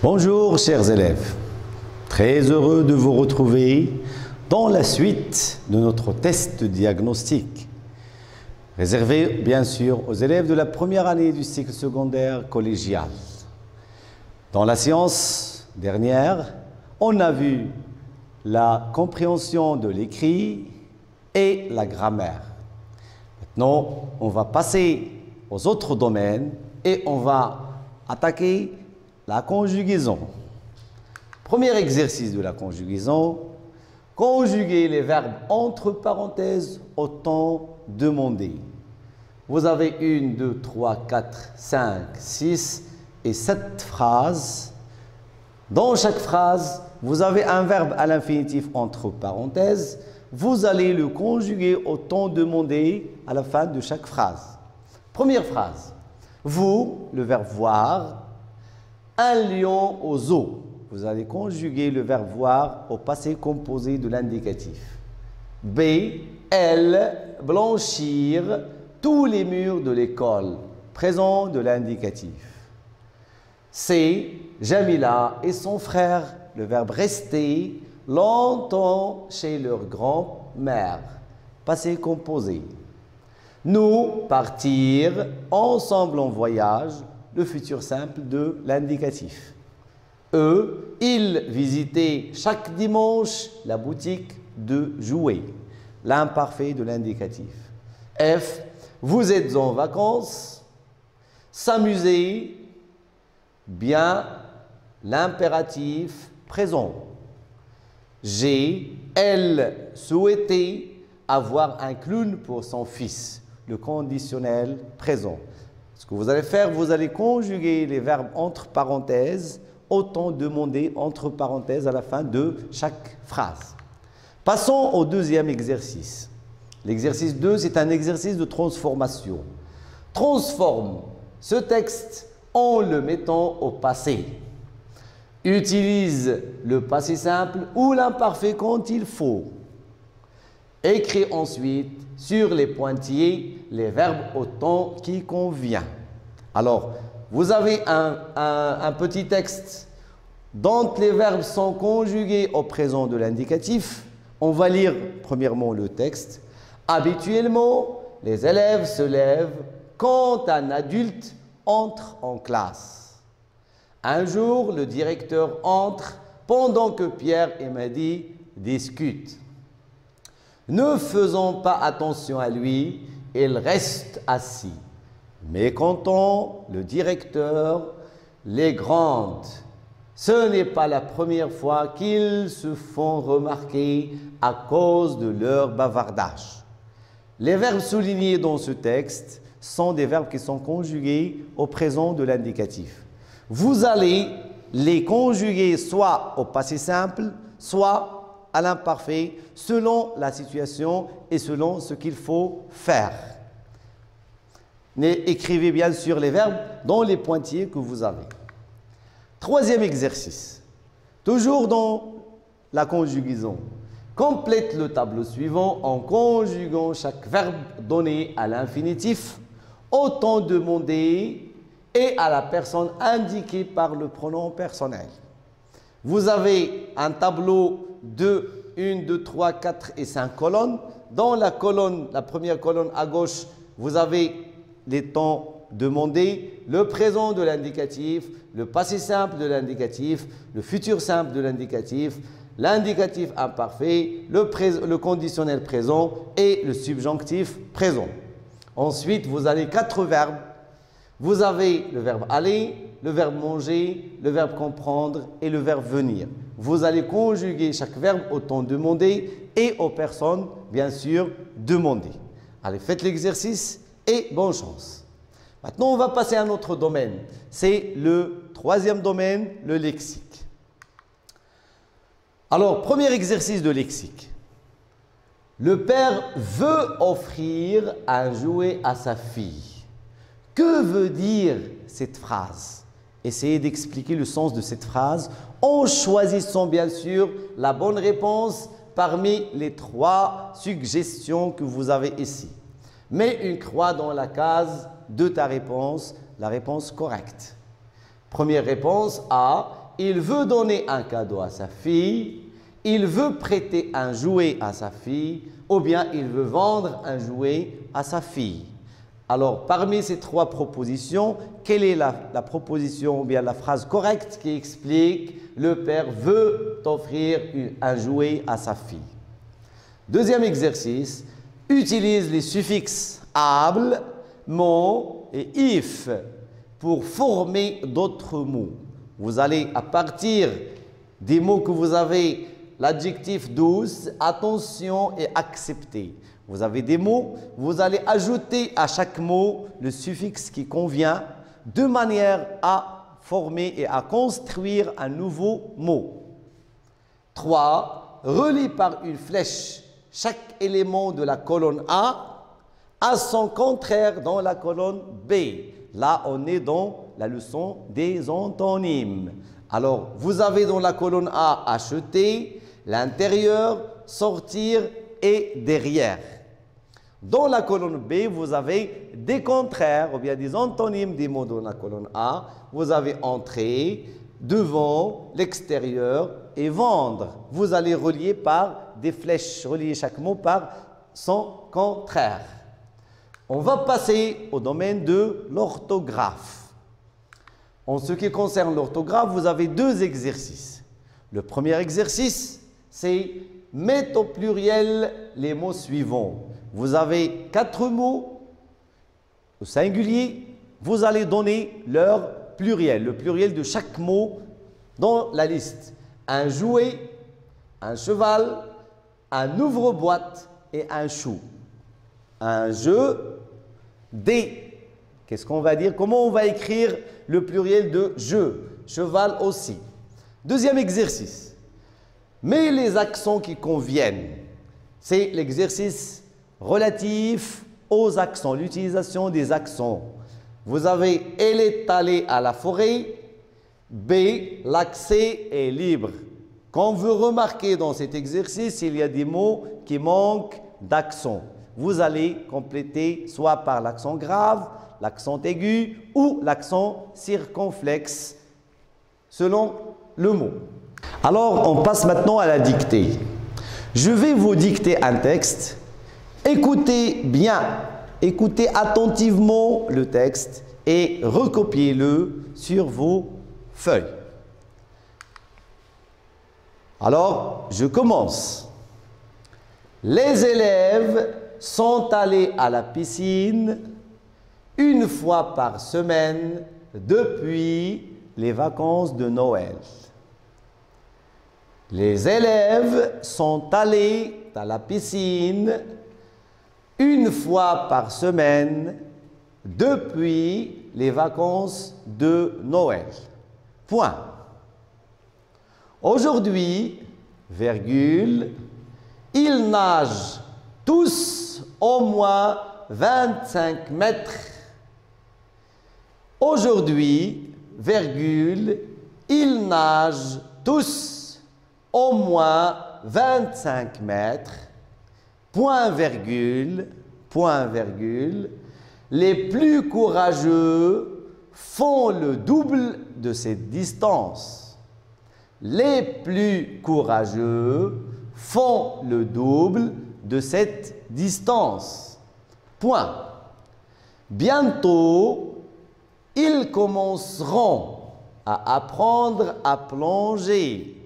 Bonjour chers élèves, très heureux de vous retrouver dans la suite de notre test diagnostic, réservé bien sûr aux élèves de la première année du cycle secondaire collégial. Dans la séance dernière, on a vu la compréhension de l'écrit et la grammaire. Maintenant, on va passer aux autres domaines et on va attaquer la conjugaison. Premier exercice de la conjugaison, conjuguer les verbes entre parenthèses au temps demandé. Vous avez 1, 2, 3, 4, 5, 6 et 7 phrases. Dans chaque phrase, vous avez un verbe à l'infinitif entre parenthèses. Vous allez le conjuguer au temps demandé à la fin de chaque phrase. Première phrase. Vous, le verbe voir, un lion au zoo. Vous allez conjuguer le verbe voir au passé composé de l'indicatif. B. Elle, blanchir tous les murs de l'école. Présent de l'indicatif. C. Jamila et son frère. Le verbe rester longtemps chez leur grand-mère. Passé composé. Nous, partir ensemble en voyage. Le futur simple de l'indicatif. E. Ils visitaient chaque dimanche la boutique de jouets. L'imparfait de l'indicatif. F. Vous êtes en vacances. S'amuser. Bien. L'impératif présent. G. Elle souhaitait avoir un clown pour son fils. Le conditionnel présent. Ce que vous allez faire, vous allez conjuguer les verbes entre parenthèses au temps demandé entre parenthèses à la fin de chaque phrase. Passons au deuxième exercice. L'exercice 2, c'est un exercice de transformation. Transforme ce texte en le mettant au passé. Utilise le passé simple ou l'imparfait quand il faut. Écris ensuite sur les pointillés les verbes au temps qui convient. Alors, vous avez un petit texte dont les verbes sont conjugués au présent de l'indicatif. On va lire premièrement le texte. Habituellement, les élèves se lèvent quand un adulte entre en classe. Un jour, le directeur entre pendant que Pierre et Mehdi discutent. Ne faisant pas attention à lui, il reste assis. Mécontent, le directeur les gronde. Ce n'est pas la première fois qu'ils se font remarquer à cause de leur bavardage. Les verbes soulignés dans ce texte sont des verbes qui sont conjugués au présent de l'indicatif. Vous allez les conjuguer soit au passé simple, soit à l'imparfait, selon la situation et selon ce qu'il faut faire. Écrivez bien sûr les verbes dans les pointillés que vous avez. Troisième exercice. Toujours dans la conjugaison. Complète le tableau suivant en conjuguant chaque verbe donné à l'infinitif, au temps demandé et à la personne indiquée par le pronom personnel. Vous avez un tableau de 1, 2, 3, 4 et 5 colonnes. Dans la première colonne à gauche, vous avez les temps demandés, le présent de l'indicatif, le passé simple de l'indicatif, le futur simple de l'indicatif, l'indicatif imparfait, le conditionnel présent et le subjonctif présent. Ensuite, vous avez 4 verbes. Vous avez le verbe aller, le verbe manger, le verbe comprendre et le verbe venir. Vous allez conjuguer chaque verbe au temps demandé et aux personnes, bien sûr, demandées. Allez, faites l'exercice et bonne chance. Maintenant, on va passer à un autre domaine. C'est le troisième domaine, le lexique. Alors, premier exercice de lexique. Le père veut offrir un jouet à sa fille. Que veut dire cette phrase? Essayez d'expliquer le sens de cette phrase en choisissant bien sûr la bonne réponse parmi les 3 suggestions que vous avez ici. Mets une croix dans la case de ta réponse, la réponse correcte. Première réponse A, il veut donner un cadeau à sa fille, il veut prêter un jouet à sa fille, ou bien il veut vendre un jouet à sa fille. Alors, parmi ces trois propositions, quelle est la proposition ou bien la phrase correcte qui explique le père veut offrir un jouet à sa fille? Deuxième exercice, utilise les suffixes able, mon et if pour former d'autres mots. Vous allez, à partir des mots que vous avez, l'adjectif douce, attention et accepter. Vous avez des mots, vous allez ajouter à chaque mot le suffixe qui convient de manière à former et à construire un nouveau mot. 3. Relie par une flèche chaque élément de la colonne A à son contraire dans la colonne B. Là, on est dans la leçon des antonymes. Alors, vous avez dans la colonne A acheter, l'intérieur, sortir et derrière. Dans la colonne B, vous avez des contraires ou bien des antonymes des mots dans la colonne A. Vous avez entrer, devant, l'extérieur et vendre. Vous allez relier par des flèches, relier chaque mot par son contraire. On va passer au domaine de l'orthographe. En ce qui concerne l'orthographe, vous avez deux exercices. Le premier exercice, c'est mettre au pluriel les mots suivants. Vous avez 4 mots au singulier. Vous allez donner leur pluriel, le pluriel de chaque mot dans la liste. Un jouet, un cheval, un ouvre-boîte et un chou. Un jeu, des. Qu'est-ce qu'on va dire? Comment on va écrire le pluriel de jeu? Cheval aussi. Deuxième exercice. Mets les accents qui conviennent. C'est l'exercice relatif aux accents, l'utilisation des accents. Vous avez « elle est allée à la forêt ». B. L'accès est libre. Quand vous remarquez dans cet exercice, il y a des mots qui manquent d'accent. Vous allez compléter soit par l'accent grave, l'accent aigu ou l'accent circonflexe selon le mot. Alors, on passe maintenant à la dictée. Je vais vous dicter un texte. Écoutez bien, écoutez attentivement le texte et recopiez-le sur vos feuilles. Alors, je commence. Les élèves sont allés à la piscine une fois par semaine depuis les vacances de Noël. Les élèves sont allés à la piscine une fois par semaine depuis les vacances de Noël. Point. Aujourd'hui, virgule, ils nagent tous au moins 25 mètres. Aujourd'hui, virgule, ils nagent tous au moins 25 mètres. Point virgule, les plus courageux font le double de cette distance. Les plus courageux font le double de cette distance. Point. Bientôt, ils commenceront à apprendre à plonger.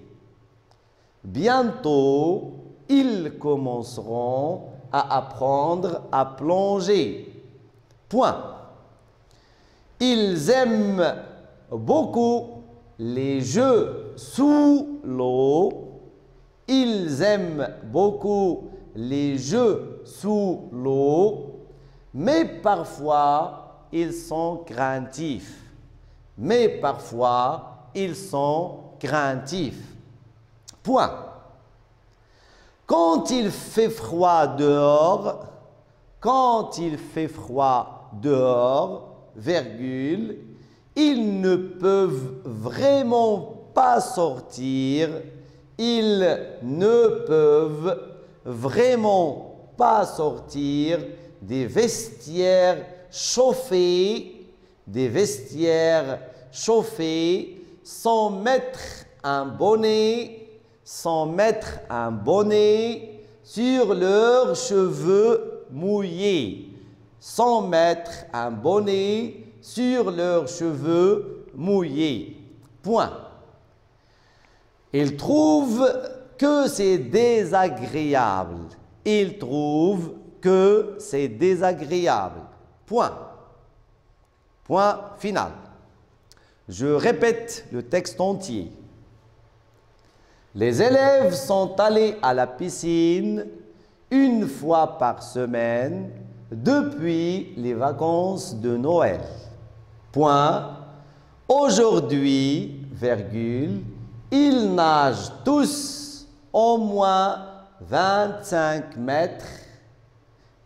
Bientôt, ils commenceront à apprendre à plonger. Point. Ils aiment beaucoup les jeux sous l'eau. Ils aiment beaucoup les jeux sous l'eau, mais parfois ils sont craintifs. Mais parfois ils sont craintifs. Point. Quand il fait froid dehors, virgule, ils ne peuvent vraiment pas sortir. Ils ne peuvent vraiment pas sortir des vestiaires chauffés sans mettre un bonnet, sans mettre un bonnet sur leurs cheveux mouillés. Sans mettre un bonnet sur leurs cheveux mouillés. Point. Ils trouvent que c'est désagréable. Ils trouvent que c'est désagréable. Point. Point final. Je répète le texte entier. Les élèves sont allés à la piscine une fois par semaine depuis les vacances de Noël. Point. Aujourd'hui, virgule, ils nagent tous au moins 25 mètres,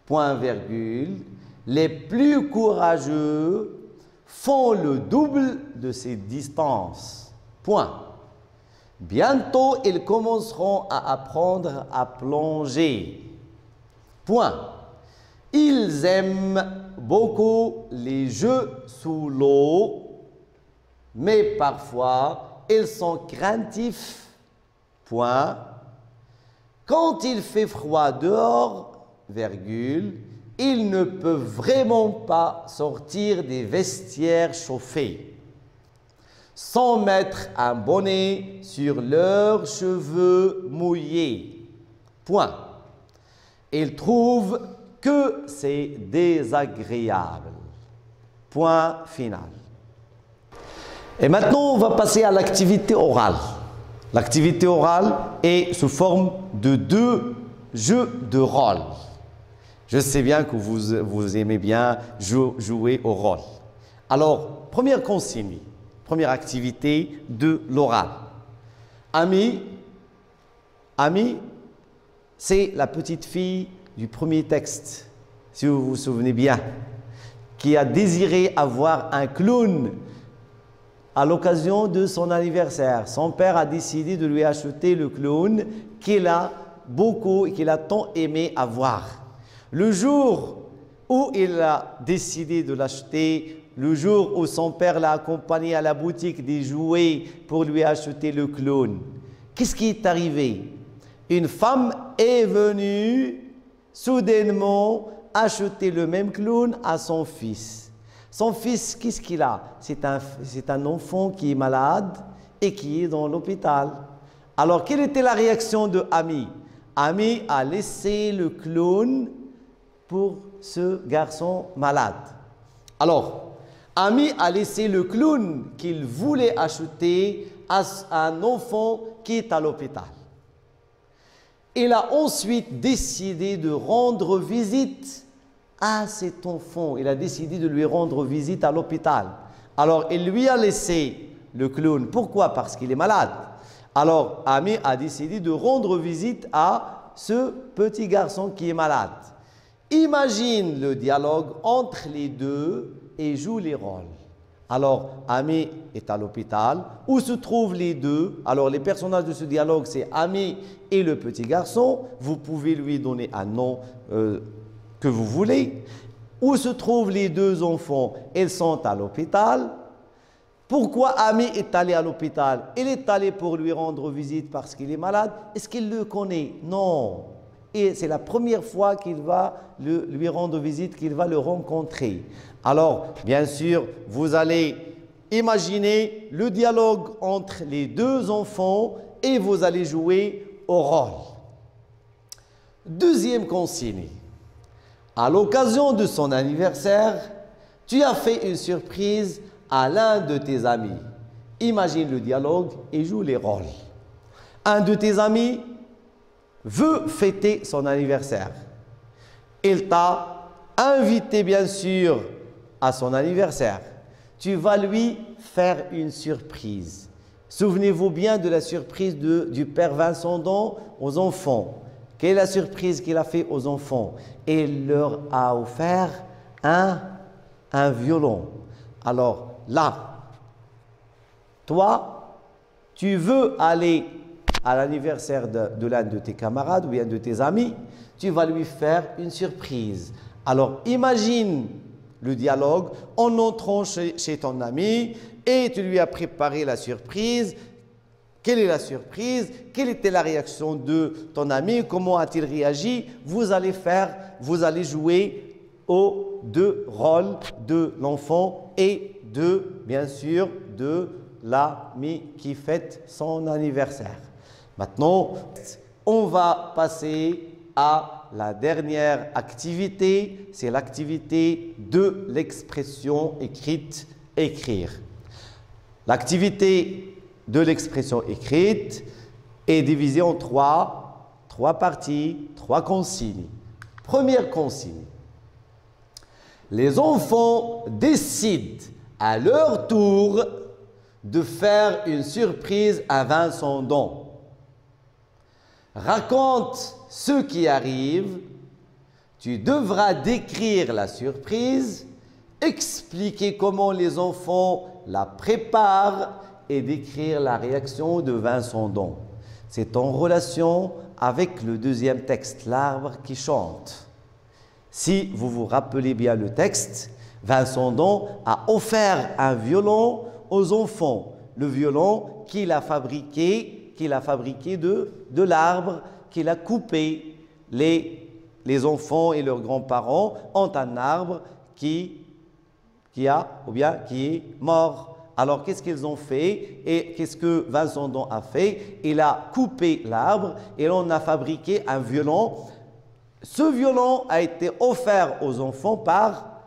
point virgule. Les plus courageux font le double de ces distances. Point. Bientôt, ils commenceront à apprendre à plonger. Point. Ils aiment beaucoup les jeux sous l'eau, mais parfois, ils sont craintifs. Point. Quand il fait froid dehors, virgule, ils ne peuvent vraiment pas sortir des vestiaires chauffés sans mettre un bonnet sur leurs cheveux mouillés. Point. Ils trouvent que c'est désagréable. Point final. Et maintenant, on va passer à l'activité orale. L'activité orale est sous forme de 2 jeux de rôle. Je sais bien que vous aimez bien jouer au rôle. Alors, première consigne, première activité de l'oral. Ami, c'est la petite fille du premier texte, si vous vous souvenez bien, qui a désiré avoir un clown à l'occasion de son anniversaire. Son père a décidé de lui acheter le clown qu'il a beaucoup et qu'il a tant aimé avoir. Le jour où il a décidé de l'acheter, le jour où son père l'a accompagné à la boutique des jouets pour lui acheter le clown, qu'est-ce qui est arrivé? Une femme est venue soudainement acheter le même clown à son fils. Son fils, qu'est-ce qu'il a? C'est un enfant qui est malade et qui est dans l'hôpital. Alors, quelle était la réaction de Ami? Ami a laissé le clown pour ce garçon malade. Alors, Ami a laissé le clown qu'il voulait acheter à un enfant qui est à l'hôpital. Il a ensuite décidé de rendre visite à cet enfant. Il a décidé de lui rendre visite à l'hôpital. Alors, il lui a laissé le clown. Pourquoi? Parce qu'il est malade. Alors, Ami a décidé de rendre visite à ce petit garçon qui est malade. Imagine le dialogue entre les deux et joue les rôles. Alors, Ami est à l'hôpital. Où se trouvent les deux? Alors, les personnages de ce dialogue, c'est Ami et le petit garçon. Vous pouvez lui donner un nom que vous voulez. Où se trouvent les deux enfants? Ils sont à l'hôpital. Pourquoi Ami est allé à l'hôpital? Il est allé pour lui rendre visite parce qu'il est malade. Est-ce qu'il le connaît? Non. Et c'est la première fois qu'il va lui rendre visite, qu'il va le rencontrer. Alors, bien sûr, vous allez imaginer le dialogue entre les deux enfants et vous allez jouer au rôle. Deuxième consigne. À l'occasion de son anniversaire, tu as fait une surprise à l'un de tes amis. Imagine le dialogue et joue les rôles. Un de tes amis veut fêter son anniversaire. Il t'a invité bien sûr à son anniversaire. Tu vas lui faire une surprise. Souvenez-vous bien de la surprise du père Vincent Don aux enfants. Quelle est la surprise qu'il a fait aux enfants? Il leur a offert un violon. Alors là, toi, tu veux aller à l'anniversaire de l'un de tes camarades ou bien de tes amis, tu vas lui faire une surprise. Alors imagine le dialogue en entrant chez ton ami et tu lui as préparé la surprise. Quelle est la surprise? Quelle était la réaction de ton ami? Comment a-t-il réagi? Vous allez jouer aux deux rôles de l'enfant et bien sûr, de l'ami qui fête son anniversaire. Maintenant, on va passer à la dernière activité, c'est l'activité de l'expression écrite, écrire. L'activité de l'expression écrite est divisée en trois parties, 3 consignes. Première consigne. Les enfants décident à leur tour de faire une surprise à Vincent Don. Raconte ce qui arrive. Tu devras décrire la surprise, expliquer comment les enfants la préparent et décrire la réaction de Vincent Don. C'est en relation avec le deuxième texte, l'arbre qui chante. Si vous vous rappelez bien le texte, Vincent Don a offert un violon aux enfants. Le violon qu'il a fabriqué de l'arbre qu'il a coupé. Les enfants et leurs grands-parents ont un arbre qui est mort. Alors, qu'est-ce qu'ils ont fait et qu'est-ce que Vincent Don a fait? Il a coupé l'arbre et on a fabriqué un violon. Ce violon a été offert aux enfants par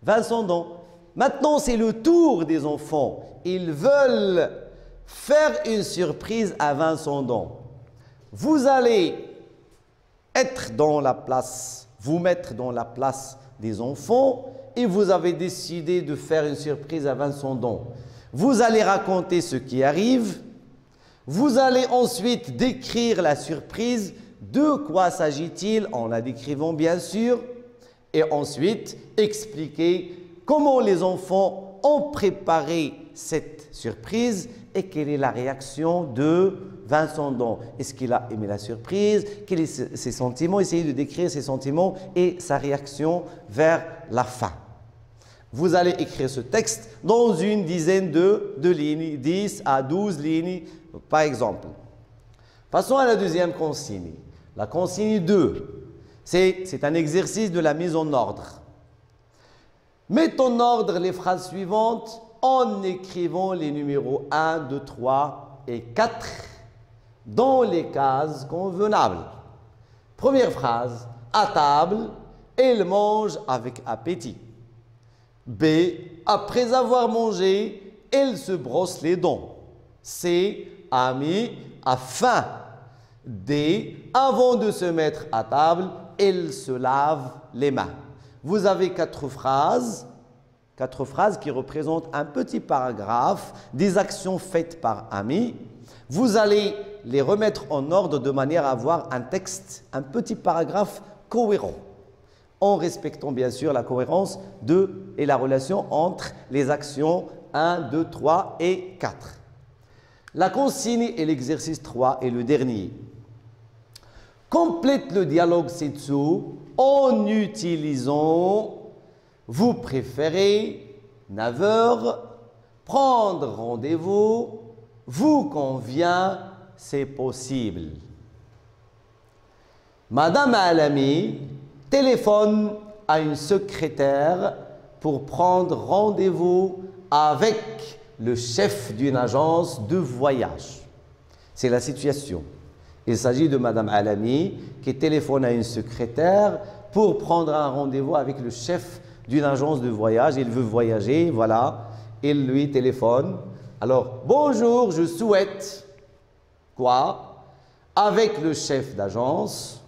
Vincent Don. Maintenant, c'est le tour des enfants. Ils veulent faire une surprise à Vincent Don. Vous allez vous mettre dans la place des enfants et vous avez décidé de faire une surprise à Vincent Don. Vous allez raconter ce qui arrive. Vous allez ensuite décrire la surprise. De quoi s'agit-il en la décrivant bien sûr. Et ensuite expliquer comment les enfants ont préparé cette surprise et quelle est la réaction de Vincent Don. Est-ce qu'il a aimé la surprise? Quels sont ses sentiments? Essayez de décrire ses sentiments et sa réaction vers la fin. Vous allez écrire ce texte dans une dizaine de lignes, 10 à 12 lignes par exemple. Passons à la deuxième consigne. La consigne 2, c'est un exercice de la mise en ordre. Mets en ordre les phrases suivantes en écrivant les numéros 1, 2, 3 et 4 dans les cases convenables. Première phrase, à table, elle mange avec appétit. B, après avoir mangé, elle se brosse les dents. C, ami, a faim. D, avant de se mettre à table, elle se lave les mains. Vous avez 4 phrases qui représentent un petit paragraphe des actions faites par Ami. Vous allez les remettre en ordre de manière à avoir un texte, un petit paragraphe cohérent, en respectant bien sûr la cohérence et la relation entre les actions 1, 2, 3 et 4. La consigne et l'exercice 3 est le dernier. Complète le dialogue ci-dessous en utilisant vous préférez, 9 heures, prendre rendez-vous, vous convient, c'est possible. Madame Alami téléphone à une secrétaire pour prendre rendez-vous avec le chef d'une agence de voyage. C'est la situation. Il s'agit de Madame Alami qui téléphone à une secrétaire pour prendre un rendez-vous avec le chef d'une agence de voyage. Il veut voyager, voilà. Il lui téléphone. Alors, bonjour, je souhaite quoi? Avec le chef d'agence.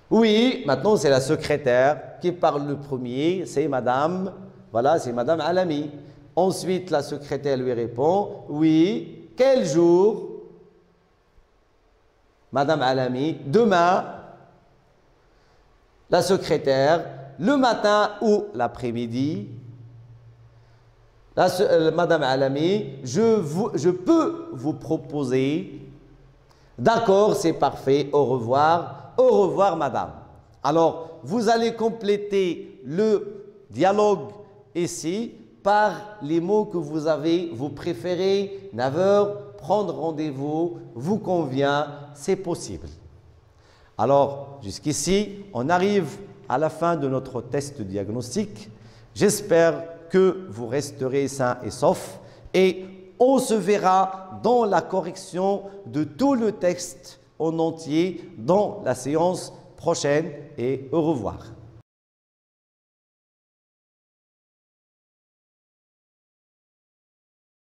Oui, maintenant c'est la secrétaire qui parle le premier, c'est Madame, voilà, c'est Madame Alami. Ensuite, la secrétaire lui répond, oui, quel jour? Madame Alami, demain. La secrétaire, le matin ou l'après-midi. Madame Alami, je peux vous proposer. D'accord, c'est parfait, au revoir. Au revoir, madame. Alors, vous allez compléter dialogue ici par les mots que vous avez, vous préférez, 9 heures, prendre rendez-vous, vous convient, c'est possible. Alors, jusqu'ici, on arrive à la fin de notre test diagnostique. J'espère que vous resterez sains et saufs et on se verra dans la correction de tout le texte en entier dans la séance prochaine et au revoir.